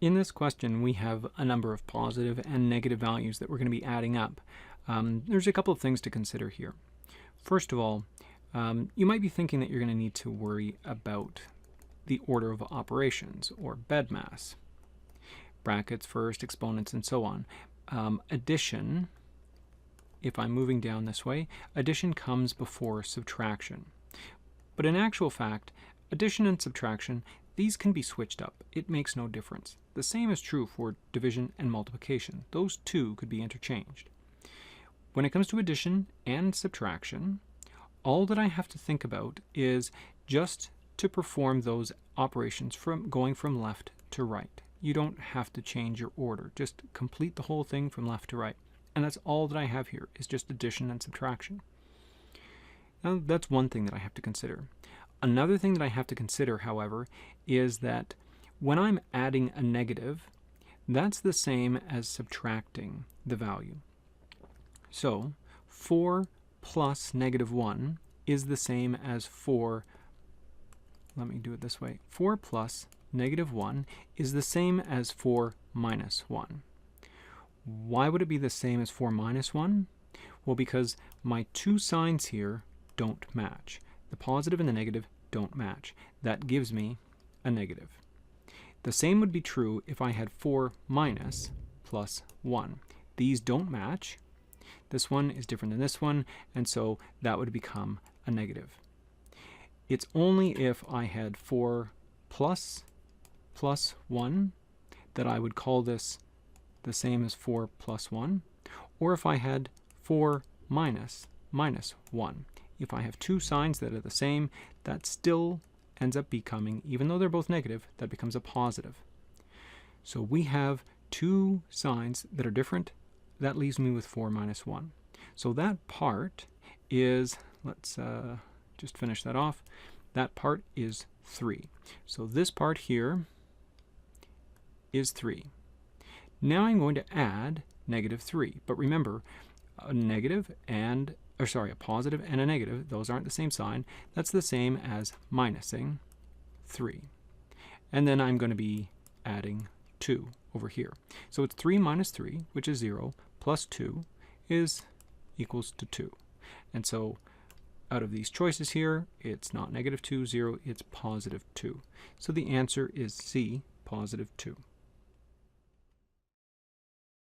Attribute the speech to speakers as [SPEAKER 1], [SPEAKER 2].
[SPEAKER 1] In this question, we have a number of positive and negative values that we're going to be adding up. There's a couple of things to consider here. First of all, you might be thinking that you're going to need to worry about the order of operations, or bedmass. Brackets first, exponents, and so on. Addition, if I'm moving down this way, addition comes before subtraction. But in actual fact, addition and subtraction, these can be switched up. It makes no difference. The same is true for division and multiplication. Those two could be interchanged. When it comes to addition and subtraction, all that I have to think about is just to perform those operations from going from left to right. You don't have to change your order. Just complete the whole thing from left to right. And that's all that I have here, is just addition and subtraction. Now, that's one thing that I have to consider. Another thing that I have to consider, however, is that when I'm adding a negative, that's the same as subtracting the value. So 4 plus negative 1 is the same as 4, let me do it this way, 4 plus negative 1 is the same as 4 minus 1. Why would it be the same as 4 minus 1? Well, because my two signs here don't match. The positive and the negative don't match. That gives me a negative. The same would be true if I had 4 minus plus 1. These don't match. This one is different than this one, and so that would become a negative. It's only if I had 4 plus 1 that I would call this the same as 4 plus 1, or if I had 4 minus 1. If I have two signs that are the same, that still ends up becoming, even though they're both negative, that becomes a positive. So we have two signs that are different. That leaves me with 4 minus 1. So that part is, let's just finish that off. That part is 3. So this part here is 3. Now I'm going to add negative 3. But remember, a positive and a negative, those aren't the same sign. That's the same as minusing 3. And then I'm going to be adding 2 over here. So it's 3 minus 3, which is 0, plus 2 is equals to 2. And so out of these choices here, it's not negative 2, 0, it's positive 2. So the answer is C, positive 2.